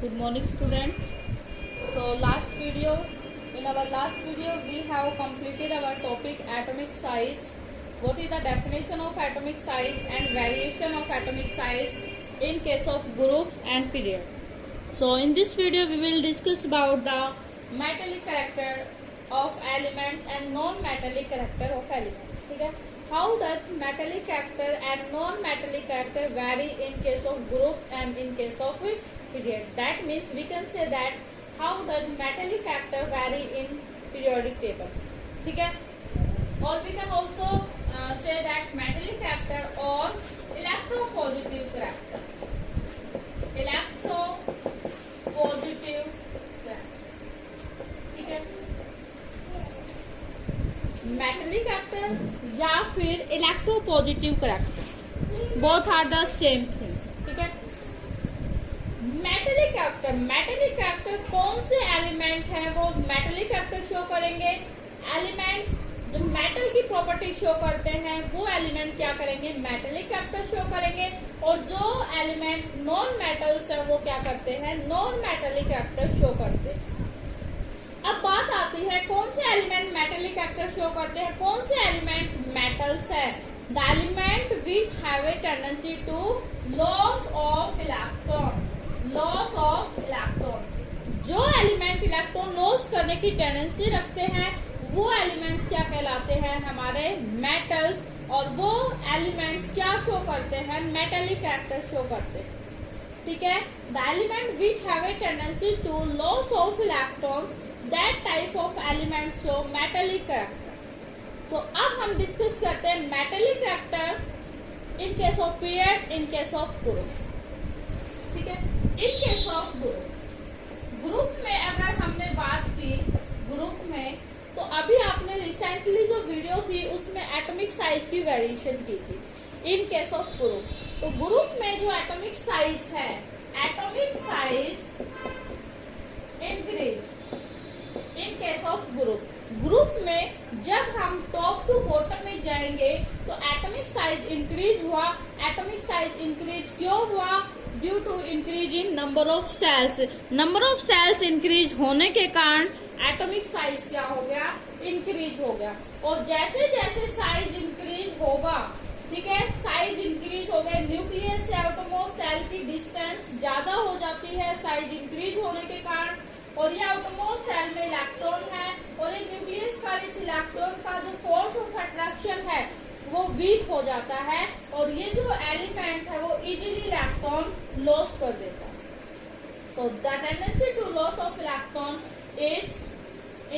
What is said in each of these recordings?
Good morning, students. So in our last video we have completed our topic atomic size. What is the definition of atomic size and variation of atomic size in case of groups and period. So in this video we will discuss about the metallic character of elements and non-metallic character of elements. ठीक है? How does metallic character and non-metallic character vary in case of groups and in case of period? That means we can say that how does metallic character vary in periodic table. ठीक है? Or we can also say that metallic character or electropositive character. Electropositive character. ठीक है? Metallic character या फिर electropositive character, both are the same thing. ठीक है? Metallic character कौन से एलिमेंट है वो मेटेलिक कैरेक्टर शो करेंगे. एलिमेंट्स जो मेटल की प्रॉपर्टी शो करते हैं वो एलिमेंट क्या करेंगे, मेटेलिक कैरेक्टर शो करेंगे. और जो एलिमेंट नॉन मेटल्स है वो क्या करते हैं, नॉन मेटेलिक कैरेक्टर शो करते हैं. अब बात आती है कौन से एलिमेंट मेटेलिक कैरेक्टर शो करते हैं, कौन से एलिमेंट मेटल्स है. The element which have a tendency to loss of electron. जो एलिमेंट इलेक्ट्रॉन लॉस करने की टेंडेंसी रखते हैं वो एलिमेंट्स क्या कहलाते हैं, हमारे मेटल्स. और वो एलिमेंट्स क्या शो करते हैं, मेटेलिक कैरेक्टर शो करते हैं. ठीक है? The element which have a tendency to loss of electrons, that type of element show metallic character. तो अब हम डिस्कस करते हैं metallic character in case of period, in case of group. ठीक है? in case of group में अगर हमने बात की ग्रुप में, तो अभी आपने रिसेंटली जो वीडियो थी उसमें एटॉमिक साइज की वेरिएशन की थी. इन केस ऑफ ग्रुप, तो ग्रुप में जो एटॉमिक साइज है, atomic size increase in case of group में जब हम टॉप टू बॉटम में जाएंगे तो एटॉमिक साइज इंक्रीज हुआ. एटॉमिक साइज इंक्रीज क्यों हुआ, due to increase in number of shells. Number of shells increase होने के कारण एटॉमिक साइज क्या हो गया, इंक्रीज हो गया. और जैसे जैसे साइज इंक्रीज होगा, ठीक है, साइज इंक्रीज हो गया, न्यूक्लियस से आउटरमोस्ट सेल की डिस्टेंस ज्यादा हो जाती है साइज इंक्रीज होने के कारण. और ये आउटरमोस्ट सेल में इलेक्ट्रॉन है और ये न्यूक्लियस का इस इलेक्ट्रॉन का जो फोर्स ऑफ अट्रैक्शन है वो वीक हो जाता है और ये जो एलिमेंट है वो इजीली इलेक्ट्रॉन लॉस कर देता है. तो the tendency to loss of electron is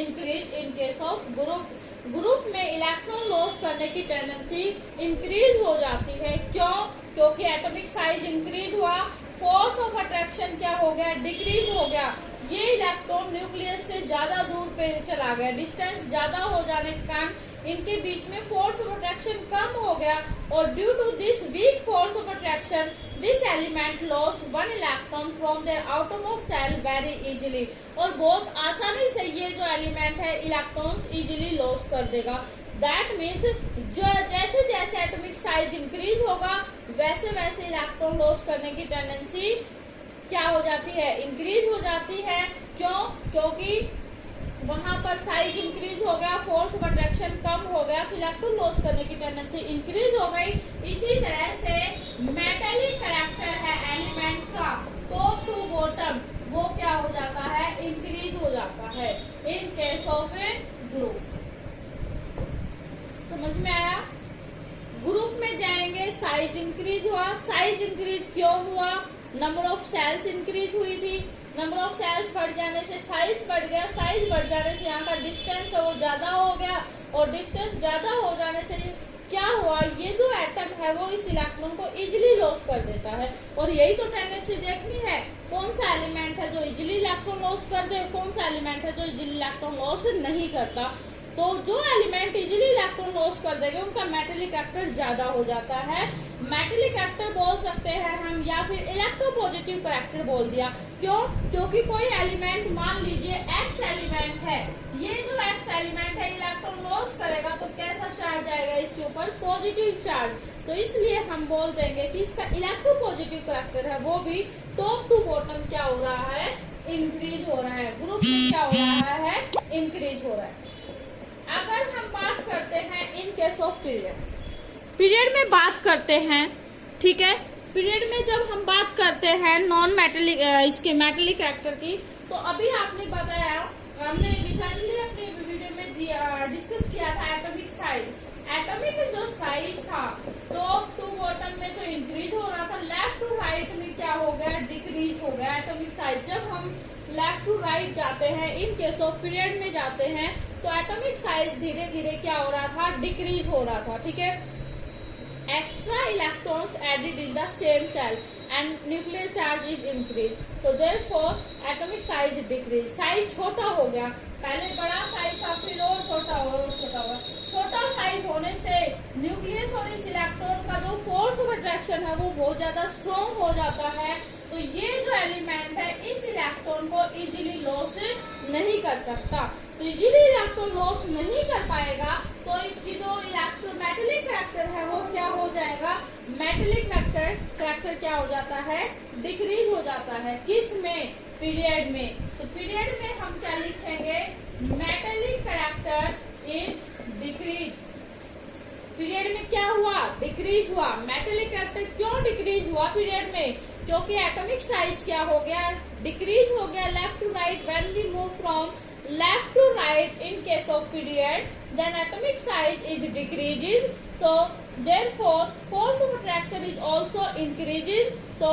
increase in case of group में इलेक्ट्रॉन लॉस करने की टेंडेंसी इंक्रीज हो जाती है. क्यों? क्योंकि एटॉमिक साइज इंक्रीज हुआ, फोर्स ऑफ अट्रैक्शन क्या हो गया, डिक्रीज हो गया. ये इलेक्ट्रॉन न्यूक्लियस से ज्यादा दूर पे चला गया, डिस्टेंस ज्यादा हो जाने के कारण इनके बीच में फोर्स ऑफ अट्रैक्शन कम हो गया. और due to this weak force of attraction this element loss one electron from their outermost shell very easily. और बहुत आसानी से ये जो एलिमेंट है इलेक्ट्रॉन्स इजीली लॉस कर देगा. दैट मीन्स जो जैसे जैसे एटॉमिक साइज इंक्रीज होगा वैसे वैसे इलेक्ट्रॉन लॉस करने की टेंडेंसी क्या हो जाती है, इंक्रीज हो जाती है. क्यों? क्योंकि वहां पर साइज इंक्रीज हो गया, फोर्स ऑफ अट्रैक्शन कम हो गया तो इलेक्ट्रॉन लॉस करने की टेंडेंसी इंक्रीज हो गई. इसी तरह से मेटेलिक कैरेक्टर है एलिमेंट्स का, टॉप टू बॉटम वो क्या हो जाता है, इंक्रीज हो जाता है in case of A group. समझ में आया? ग्रुप में जाएंगे, साइज इंक्रीज हुआ. साइज इंक्रीज क्यों हुआ, नंबर ऑफ सेल्स इंक्रीज हुई थी. नंबर ऑफ सेल्स बढ़ जाने से साइज बढ़ गया, साइज बढ़ जाने से यहाँ का डिस्टेंस है वो ज्यादा हो गया. और डिस्टेंस ज्यादा हो जाने से क्या हुआ, ये जो एटम है वो इस इलेक्ट्रॉन को इजीली लॉस कर देता है. और यही तो टेंडेंसी देखनी है, कौन सा एलिमेंट है जो इजीली इलेक्ट्रॉन लॉस कर दे, कौन सा एलिमेंट है जो इजीली इलेक्ट्रॉन लॉस नहीं करता. तो जो एलिमेंट इजीली इलेक्ट्रॉन लॉस कर देंगे उनका मेटेलिक कैरेक्टर ज्यादा हो जाता है. मेटेलिक कैरेक्टर बोल सकते हैं हम या फिर इलेक्ट्रोपॉजिटिव पॉजिटिव कैरेक्टर बोल दिया। क्यों? क्योंकि कोई एलिमेंट, मान लीजिए एक्स एलिमेंट है, ये जो एक्स एलिमेंट है इलेक्ट्रॉन लॉस करेगा तो कैसा चार्ज आएगा इसके ऊपर? Positive charge. तो इसलिए हम बोल देंगे कि इसका इलेक्ट्रोपॉजिटिव कैरेक्टर है वो भी टॉप टू बॉटम क्या हो रहा है? इंक्रीज हो रहा है। ग्रुप में क्या हो रहा है? इंक्रीज हो रहा है। अगर हम बात करते हैं इन केस ऑफ पीरियड, पीरियड में बात करते हैं, ठीक है, पीरियड में जब हम बात करते हैं नॉन मेटेलिक, इसके मेटेलिक कैरेक्टर की, तो अभी आपने बताया, हमने रिसेंटली अपने वीडियो में डिस्कस किया था एटॉमिक साइज। एटॉमिक जो साइज था टॉप टू बॉटम में तो इंक्रीज हो रहा था, लेफ्ट टू राइट में क्या हो गया? डिक्रीज हो गया एटॉमिक साइज। जब हम लेफ्ट टू राइट जाते हैं, इन केस ऑफ पीरियड में जाते हैं, तो एटॉमिक साइज धीरे धीरे क्या हो रहा था? डिक्रीज हो रहा था, ठीक है। Extra electrons added in the same shell and nuclear charge is increase, तो therefore atomic size decrease. Size छोटा हो गया, पहले बड़ा साइज था, फिर और छोटा हुआ और छोटा हुआ। छोटा साइज होने से न्यूक्लियस और इस इलेक्ट्रॉन का जो फोर्स ऑफ अट्रैक्शन है वो बहुत ज्यादा स्ट्रॉन्ग हो जाता है। तो ये जो एलिमेंट है इस इलेक्ट्रॉन को इजीली लॉस नहीं कर सकता। तो इजीली इलेक्ट्रॉन लॉस नहीं कर पाएगा तो इसकी जो इलेक्ट्रोमेटेलिक कैरेक्टर है वो क्या हो जाएगा? मेटेलिक कैरेक्टर क्या हो जाता है? डिक्रीज हो जाता है। किस में? पीरियड में। तो पीरियड में हम क्या लिखेंगे? Metallic character is decrease. Period में क्या हुआ? डिक्रीज हुआ। मेटेलिक कैरेक्टर क्यों डिक्रीज हुआ पीरियड में? क्योंकि एटॉमिक साइज क्या हो गया? डिक्रीज हो गया। Left to right, when we move from left to right in case of period, then atomic size is decreases, so therefore force of attraction is also increases, so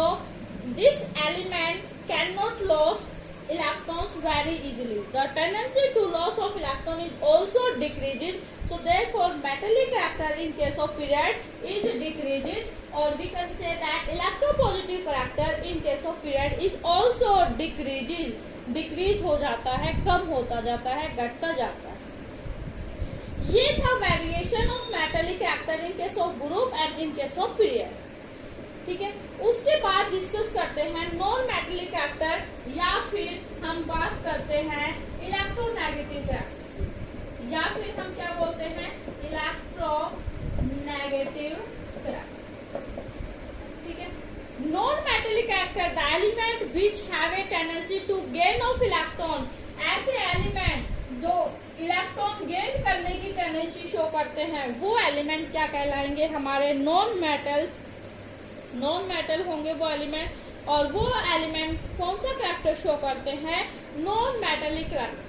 this element cannot lose electrons very easily. The tendency to loss of electron is also decreases, so therefore metallic character in case of period is decreases, or we can say that electropositive character in case of period is also decreases. Decrease हो जाता है, कम होता जाता है, घटता जाता है। ये था variation of metallic character in case of group and in case of period, ठीक है। उसके बाद डिस्कस करते हैं नॉन मेटेलिक कैरेक्टर, या फिर हम बात करते हैं इलेक्ट्रोनेगेटिव कैरेक्टर, या फिर हम क्या बोलते हैं? इलेक्ट्रोनेगेटिव कैरेक्टर, ठीक है। Non-metallic character, the element which have a tendency to gain of electron, ऐसे एलिमेंट जो इलेक्ट्रॉन गेन करने की टेंडेंसी शो करते हैं वो एलिमेंट क्या कहलाएंगे? हमारे नॉन मेटल होंगे वो एलिमेंट, और वो एलिमेंट कौन सा कैरेक्टर शो करते हैं? नॉन मेटेलिक कैरेक्टर,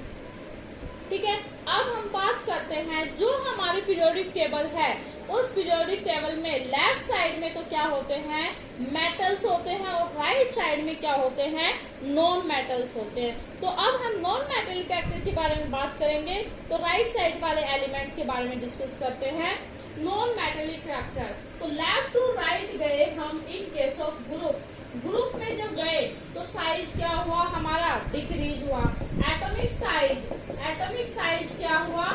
ठीक है। अब हम बात करते हैं जो हमारी पीरियोडिक टेबल है, उस पीरियोडिक टेबल में लेफ्ट साइड में तो क्या होते हैं? मेटल्स होते हैं, और राइट साइड में क्या होते हैं? नॉन मेटल्स होते हैं। तो अब हम नॉन मेटेलिक कैरेक्टर के बारे में बात करेंगे, तो राइट साइड वाले एलिमेंट्स के बारे में डिस्कस करते हैं। नॉन मेटेलिक कैरेक्टर, तो लेफ्ट टू राइट गए हम इन केस ऑफ ग्रुप में जब गए तो साइज क्या हुआ? हमारा डिक्रीज हुआ। एटॉमिक साइज क्या हुआ?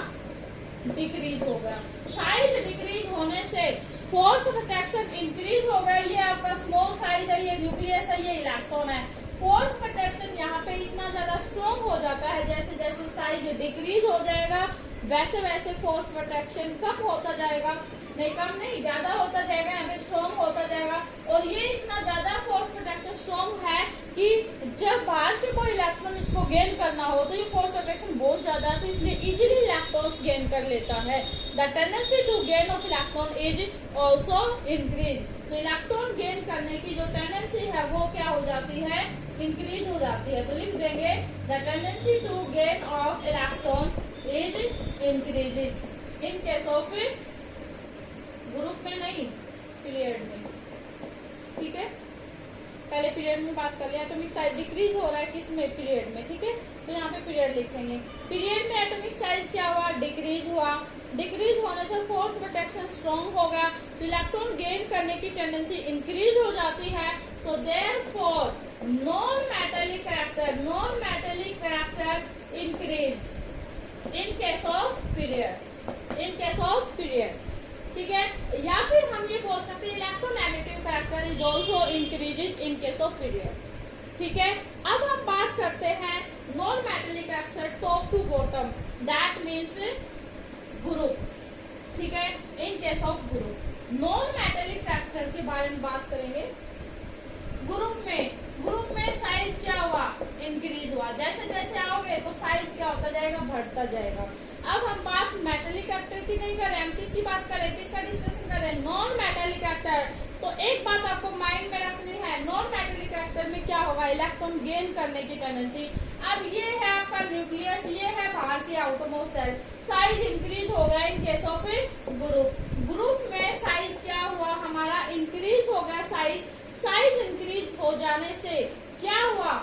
डिक्रीज हो गया। साइज डिक्रीज होने से फोर्स ऑफ अट्रैक्शन इंक्रीज हो गया। ये आपका स्मॉल साइज है, ये न्यूक्लियस है, ये इलेक्ट्रॉन है। फोर्स ऑफ अट्रैक्शन यहाँ पे इतना ज्यादा स्ट्रॉन्ग हो जाता है, जैसे जैसे साइज डिक्रीज हो जाएगा वैसे वैसे फोर्स ऑफ अट्रैक्शन कम होता जाएगा, नहीं कम नहीं ज्यादा होता जाएगा, यहाँ पे स्ट्रॉन्ग होता जाएगा। और ये इतना ज्यादा फोर्स ऑफ अट्रैक्शन स्ट्रॉन्ग है कि जब बाहर से कोई इलेक्ट्रॉन इसको गेन करना हो तो ये फोर्स ऑफ अट्रैक्शन बहुत ज्यादा है, तो इसलिए इजीली इलेक्ट्रॉन्स गेन कर लेता है। The tendency to gain of electron is also increase. तो इलेक्ट्रॉन गेन करने की जो टेंडेंसी है वो क्या हो जाती है? इंक्रीज हो जाती है। तो लिख देंगे the tendency to gain of electron is increases in case of group में, नहीं पीरियड में, ठीक है। पहले पीरियड में बात कर लिया। एटॉमिक साइज डिक्रीज हो रहा है किसमें? पीरियड में, ठीक है। तो यहाँ पे पीरियड लिखेंगे। पीरियड में एटॉमिक साइज क्या हुआ? डिक्रीज हुआ। डिक्रीज होने से फोर्स ऑफ अट्रैक्शन स्ट्रॉन्ग हो गया, तो इलेक्ट्रॉन गेन करने की टेंडेंसी इंक्रीज हो जाती है। So therefore non metallic character increase in case of period, ठीक है। या फिर हम ये बोल सकते but the electronegative character is also increases in case of period. ठीक है, अब हम बात करते हैं non metallic character top to bottom, that means group. ठीक है, in case of group non metallic character के बारे में बात करेंगे। ग्रुप में साइज क्या हुआ, इंक्रीज हुआ। जैसे जैसे आओगे तो साइज क्या होता जाएगा, बढ़ता जाएगा। अब हम बात मेटेलिक कैरेक्टर की नहीं कर रहे, हम किसकी बात कर रहे हैं, किसका डिस्कशन कर रहे हैं, नॉन मेटेलिक कैरेक्टर। तो एक बात आपको माइंड में रखनी है, नॉन मेटेलिक कैरेक्टर में क्या होगा, इलेक्ट्रॉन गेन करने की टेंडेंसी। अब ये है आपका न्यूक्लियस, ये है बाहर की आउटरमोस्ट सेल, साइज इंक्रीज हो गया इन केस ऑफ ग्रुप में साइज क्या हुआ हमारा, इंक्रीज हो गया साइज इंक्रीज हो जाने से क्या हुआ,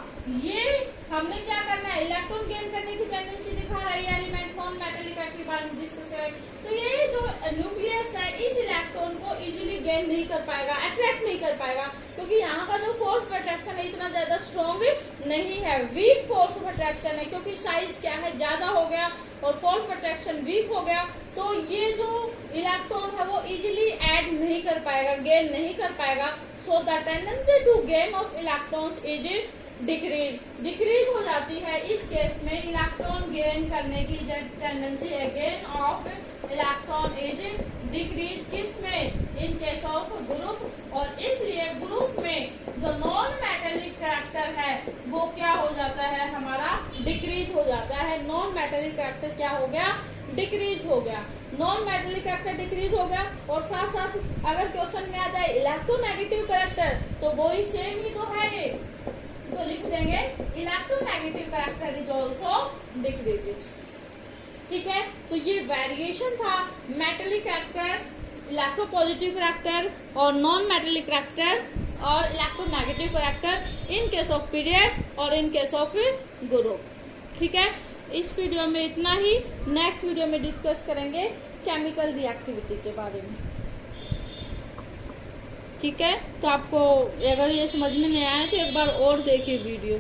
ये हमने क्या करना है, इलेक्ट्रॉन गेन करने की टेंडेंसी दिखा रही है एलिमेंट नॉन मेटेलिक के बारे में डिस्कस करें। तो ये जो न्यूक्लियस है इस इलेक्ट्रॉन को इजीली गेन नहीं कर पाएगा, अट्रैक्ट नहीं कर पाएगा, क्योंकि यहाँ का जो फोर्स ऑफ अट्रैक्शन है इतना ज्यादा स्ट्रॉन्ग नहीं है, वीक फोर्स ऑफ अट्रैक्शन है, क्योंकि साइज क्या है ज्यादा हो गया और फोर्स ऑफ अट्रैक्शन वीक हो गया। तो ये जो इलेक्ट्रॉन है वो इजीली ऐड नहीं कर पाएगा, गेन नहीं कर पाएगा। So the tendency to gain of electrons is decrease हो जाती है। इस केस में इलेक्ट्रॉन गेन करने की जो टेंडेंसी है, gain of electron is decrease, किसमें, इन केस ऑफ ग्रुप। और इसलिए ग्रुप में जो नॉन मेटेलिक कैरेक्टर है वो क्या हो जाता है हमारा, डिक्रीज हो जाता है। नॉन मेटेलिक कैरेक्टर क्या हो गया, डिक्रीज हो गया, नॉन मेटेलिक कैरेक्टर डिक्रीज हो गया। और साथ साथ अगर क्वेश्चन में आ जाए इलेक्ट्रोनेगेटिव कैरेक्टर तो वो ही सेम ही तो है, ये तो लिख देंगे electronegative character is also decreases. ठीक है, तो ये वेरिएशन था मेटेलिक कैरेक्टर, इलेक्ट्रोपॉजिटिव कैरेक्टर और नॉन मेटेलिक कैरेक्टर और electronegative character in case of period और इन केस ऑफ ग्रुप। ठीक है, इस वीडियो में इतना ही। नेक्स्ट वीडियो में डिस्कस करेंगे केमिकल रिएक्टिविटी के बारे में। ठीक है, तो आपको अगर ये समझ में नहीं आया तो एक बार और देखिए वीडियो।